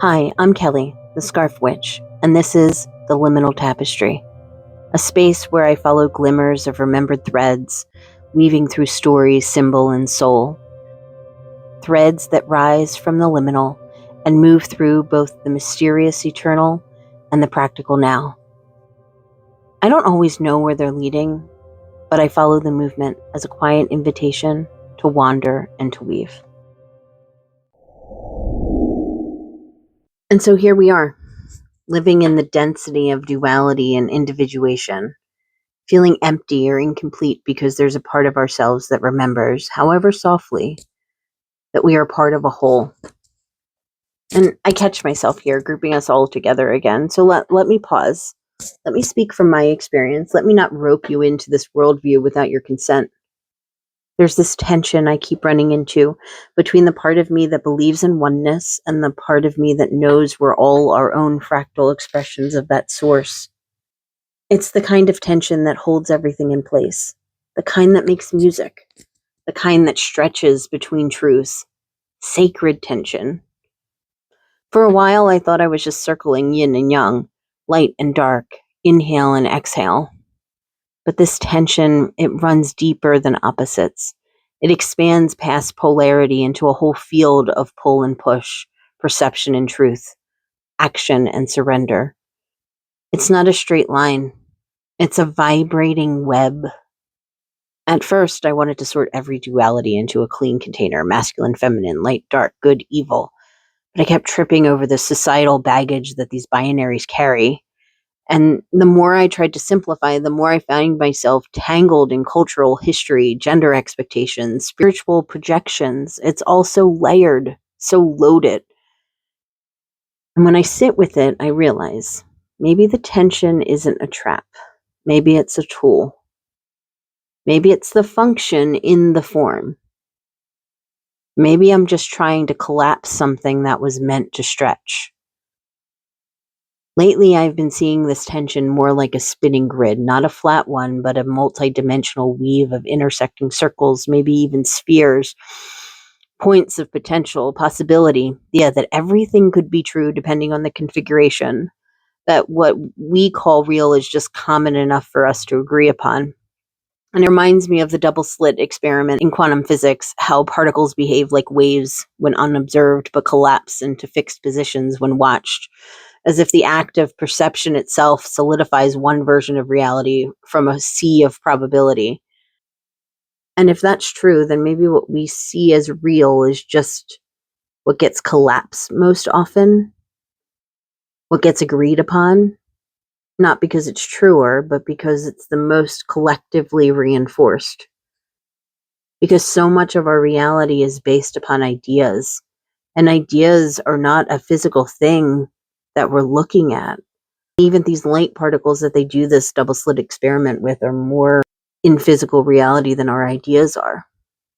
Hi, I'm Kelly, the Scarf Witch, and this is the Liminal Tapestry, a space where I follow glimmers of remembered threads, weaving through story, symbol, and soul. Threads that rise from the liminal and move through both the mysterious eternal and the practical now. I don't always know where they're leading, but I follow the movement as a quiet invitation to wander and to weave. And so here we are, living in the density of duality and individuation, feeling empty or incomplete because there's a part of ourselves that remembers, however softly, that we are part of a whole. And I catch myself here grouping us all together again. So let me pause. Let me speak from my experience. Let me not rope you into this worldview without your consent. There's this tension I keep running into between the part of me that believes in oneness and the part of me that knows we're all our own fractal expressions of that source. It's the kind of tension that holds everything in place, the kind that makes music, the kind that stretches between truths, sacred tension. For a while, I thought I was just circling yin and yang, light and dark, inhale and exhale. But this tension, it runs deeper than opposites. It expands past polarity into a whole field of pull and push, perception and truth, action and surrender. It's not a straight line. It's a vibrating web. At first, I wanted to sort every duality into a clean container, masculine, feminine, light, dark, good, evil. But I kept tripping over the societal baggage that these binaries carry. And the more I tried to simplify, the more I found myself tangled in cultural history, gender expectations, spiritual projections. It's all so layered, so loaded. And when I sit with it, I realize maybe the tension isn't a trap. Maybe it's a tool. Maybe it's the function in the form. Maybe I'm just trying to collapse something that was meant to stretch. Lately, I've been seeing this tension more like a spinning grid, not a flat one, but a multi-dimensional weave of intersecting circles, maybe even spheres, points of potential, possibility. Yeah, that everything could be true depending on the configuration, that what we call real is just common enough for us to agree upon. And it reminds me of the double slit experiment in quantum physics, how particles behave like waves when unobserved, but collapse into fixed positions when watched, as if the act of perception itself solidifies one version of reality from a sea of probability. And if that's true, then maybe what we see as real is just what gets collapsed most often, what gets agreed upon, not because it's truer, but because it's the most collectively reinforced. Because so much of our reality is based upon ideas, and ideas are not a physical thing that we're looking at. Even these light particles that they do this double slit experiment with are more in physical reality than our ideas are.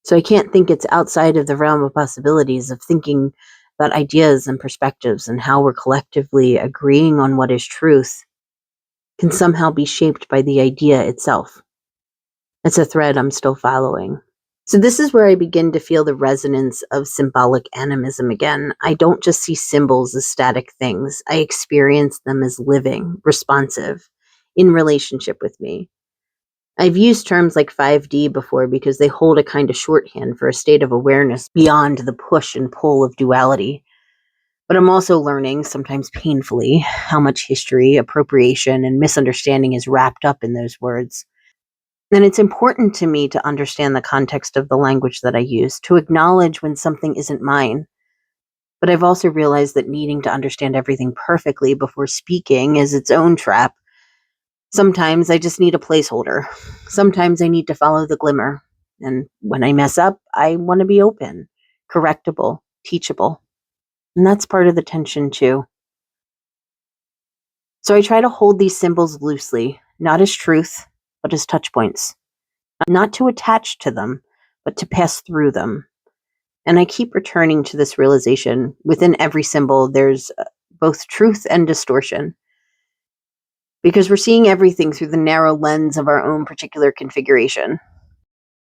So I can't think it's outside of the realm of possibilities of thinking about ideas and perspectives and how we're collectively agreeing on what is truth can somehow be shaped by the idea itself. It's a thread I'm still following. So this is where I begin to feel the resonance of symbolic animism again. I don't just see symbols as static things. I experience them as living, responsive, in relationship with me. I've used terms like 5D before because they hold a kind of shorthand for a state of awareness beyond the push and pull of duality. But I'm also learning, sometimes painfully, how much history, appropriation, and misunderstanding is wrapped up in those words. And it's important to me to understand the context of the language that I use, to acknowledge when something isn't mine. But I've also realized that needing to understand everything perfectly before speaking is its own trap. Sometimes I just need a placeholder. Sometimes I need to follow the glimmer. And when I mess up, I want to be open, correctable, teachable. And that's part of the tension too. So I try to hold these symbols loosely, not as truth, but as touch points. Not to attach to them, but to pass through them. And I keep returning to this realization. Within every symbol, there's both truth and distortion. Because we're seeing everything through the narrow lens of our own particular configuration.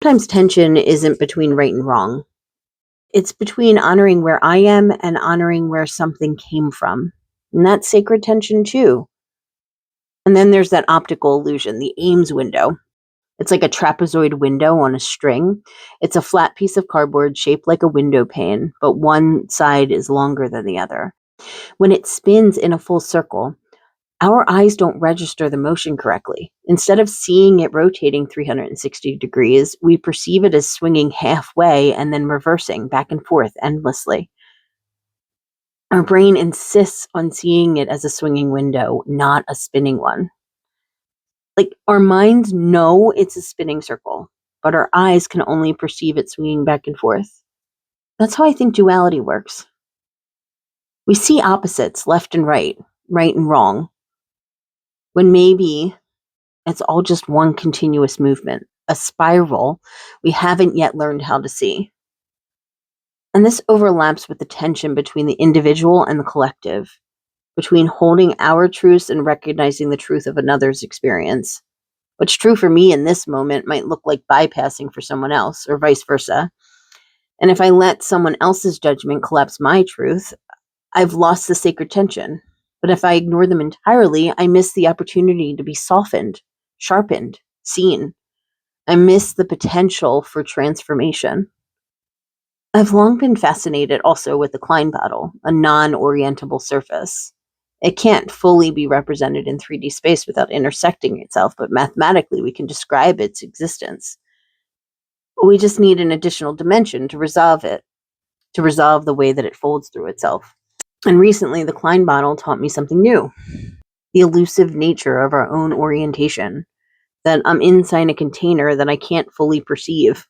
Sometimes tension isn't between right and wrong. It's between honoring where I am and honoring where something came from. And that's sacred tension too. And then there's that optical illusion, the Ames window. It's like a trapezoid window on a string. It's a flat piece of cardboard shaped like a window pane, but one side is longer than the other. When it spins in a full circle, our eyes don't register the motion correctly. Instead of seeing it rotating 360 degrees, we perceive it as swinging halfway and then reversing back and forth endlessly. Our brain insists on seeing it as a swinging window, not a spinning one. Like, our minds know it's a spinning circle, but our eyes can only perceive it swinging back and forth. That's how I think duality works. We see opposites, left and right and wrong, when maybe it's all just one continuous movement, a spiral we haven't yet learned how to see. And this overlaps with the tension between the individual and the collective, between holding our truths and recognizing the truth of another's experience. What's true for me in this moment might look like bypassing for someone else, or vice versa. And if I let someone else's judgment collapse my truth, I've lost the sacred tension. But if I ignore them entirely, I miss the opportunity to be softened, sharpened, seen. I miss the potential for transformation. I've long been fascinated also with the Klein bottle, a non-orientable surface. It can't fully be represented in 3D space without intersecting itself, but mathematically we can describe its existence. We just need an additional dimension to resolve it, to resolve the way that it folds through itself. And recently, the Klein bottle taught me something new. The elusive nature of our own orientation. That I'm inside a container that I can't fully perceive.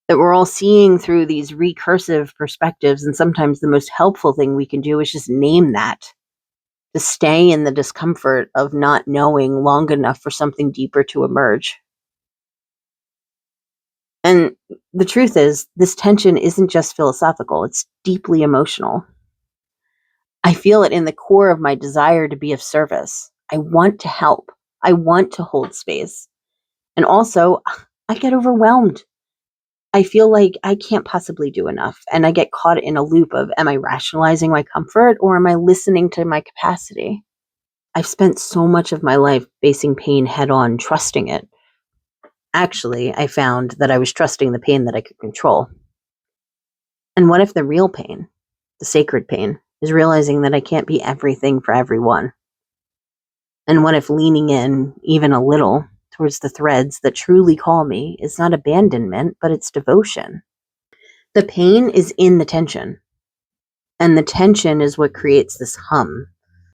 That we're all seeing through these recursive perspectives, and sometimes the most helpful thing we can do is just name that. To stay in the discomfort of not knowing long enough for something deeper to emerge. And the truth is, this tension isn't just philosophical, it's deeply emotional. I feel it in the core of my desire to be of service. I want to help. I want to hold space. And also, I get overwhelmed. I feel like I can't possibly do enough. And I get caught in a loop of, am I rationalizing my comfort or am I listening to my capacity? I've spent so much of my life facing pain head on, trusting it. Actually, I found that I was trusting the pain that I could control. And what if the real pain, the sacred pain, is realizing that I can't be everything for everyone? And what if leaning in, even a little, towards the threads that truly call me is not abandonment, but it's devotion? The pain is in the tension. And the tension is what creates this hum.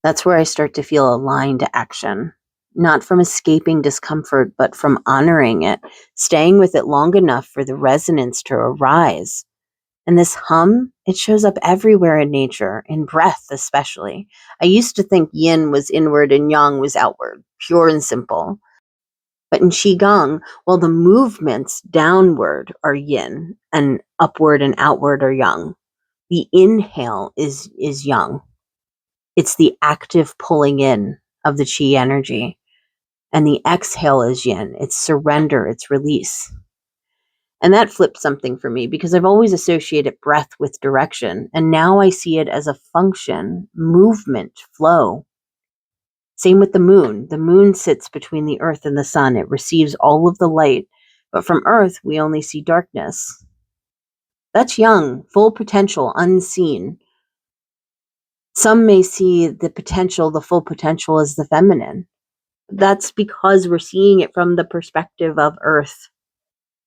That's where I start to feel aligned to action. Not from escaping discomfort, but from honoring it, staying with it long enough for the resonance to arise. And this hum, it shows up everywhere in nature, in breath especially. I used to think yin was inward and yang was outward, pure and simple. But in Qigong, while the movements downward are yin and upward and outward are yang, the inhale is yang. It's the active pulling in of the Qi energy. And the exhale is yin. It's surrender, it's release. And that flipped something for me because I've always associated breath with direction. And now I see it as a function, movement, flow. Same with the moon. The moon sits between the earth and the sun. It receives all of the light. But from earth, we only see darkness. That's yang, full potential, unseen. Some may see the potential, the full potential as the feminine. That's because we're seeing it from the perspective of earth.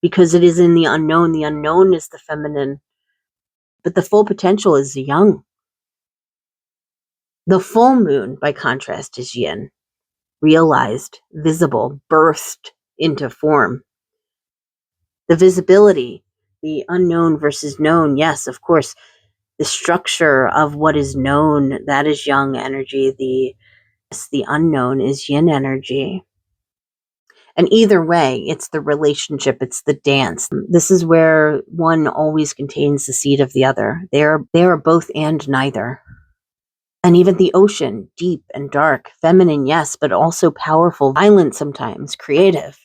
Because it is in the unknown. The unknown is the feminine. But the full potential is the yang. The full moon, by contrast, is yin. Realized, visible, birthed into form. The visibility, the unknown versus known, yes, of course. The structure of what is known, that is yang energy. The unknown is yin energy. And either way, it's the relationship, it's the dance. This is where one always contains the seed of the other. They are both and neither. And even the ocean, deep and dark, feminine, yes, but also powerful, violent sometimes, creative.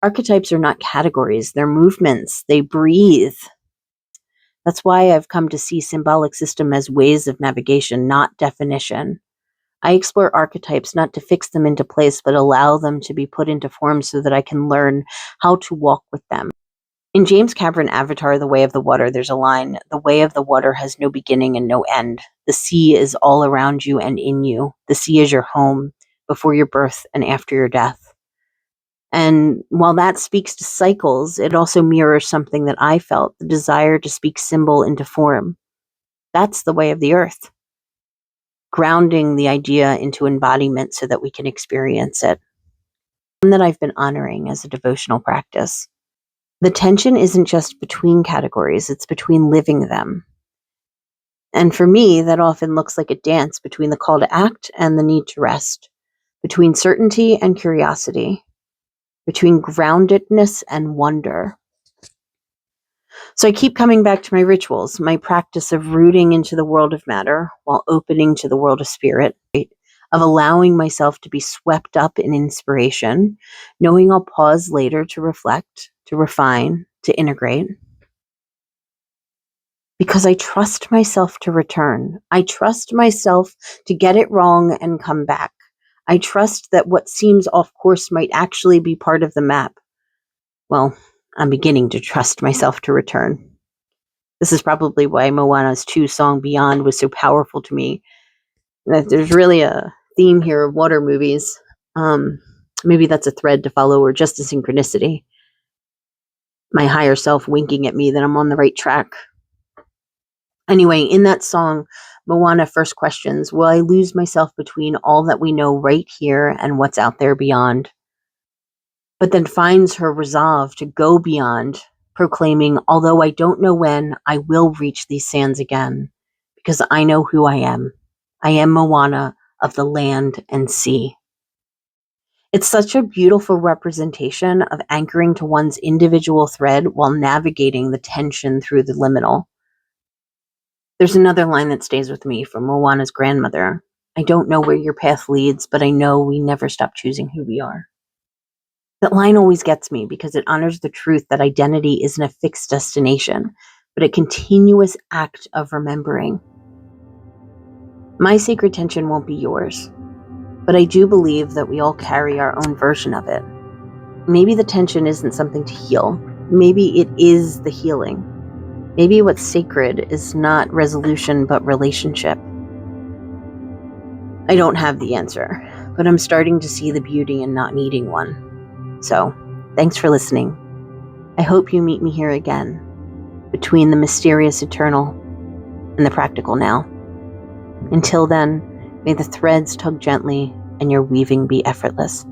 Archetypes are not categories, they're movements, they breathe. That's why I've come to see symbolic system as ways of navigation, not definition. I explore archetypes not to fix them into place, but allow them to be put into form so that I can learn how to walk with them. In James Cameron Avatar, The Way of the Water, there's a line, "The way of the water has no beginning and no end. The sea is all around you and in you. The sea is your home, before your birth and after your death." And while that speaks to cycles, it also mirrors something that I felt, the desire to speak symbol into form. That's the way of the earth. Grounding the idea into embodiment so that we can experience it. One that I've been honoring as a devotional practice. The tension isn't just between categories, it's between living them. And for me, that often looks like a dance between the call to act and the need to rest, between certainty and curiosity, between groundedness and wonder. So I keep coming back to my rituals, my practice of rooting into the world of matter while opening to the world of spirit, of allowing myself to be swept up in inspiration, knowing I'll pause later to reflect, to refine, to integrate. Because I trust myself to return. I trust myself to get it wrong and come back. I trust that what seems off course might actually be part of the map. Well, I'm beginning to trust myself to return. This is probably why Moana's 2 song Beyond was so powerful to me. That there's really a theme here of water movies. Maybe that's a thread to follow or just a synchronicity. My higher self winking at me that I'm on the right track. Anyway, in that song, Moana first questions, will I lose myself between all that we know right here and what's out there beyond? But then finds her resolve to go beyond, proclaiming, although I don't know when, I will reach these sands again, because I know who I am. I am Moana of the land and sea. It's such a beautiful representation of anchoring to one's individual thread while navigating the tension through the liminal. There's another line that stays with me from Moana's grandmother. I don't know where your path leads, but I know we never stop choosing who we are. That line always gets me because it honors the truth that identity isn't a fixed destination, but a continuous act of remembering. My sacred tension won't be yours, but I do believe that we all carry our own version of it. Maybe the tension isn't something to heal. Maybe it is the healing. Maybe what's sacred is not resolution, but relationship. I don't have the answer, but I'm starting to see the beauty in not needing one. So, thanks for listening. I hope you meet me here again, between the mysterious eternal and the practical now. Until then, may the threads tug gently and your weaving be effortless.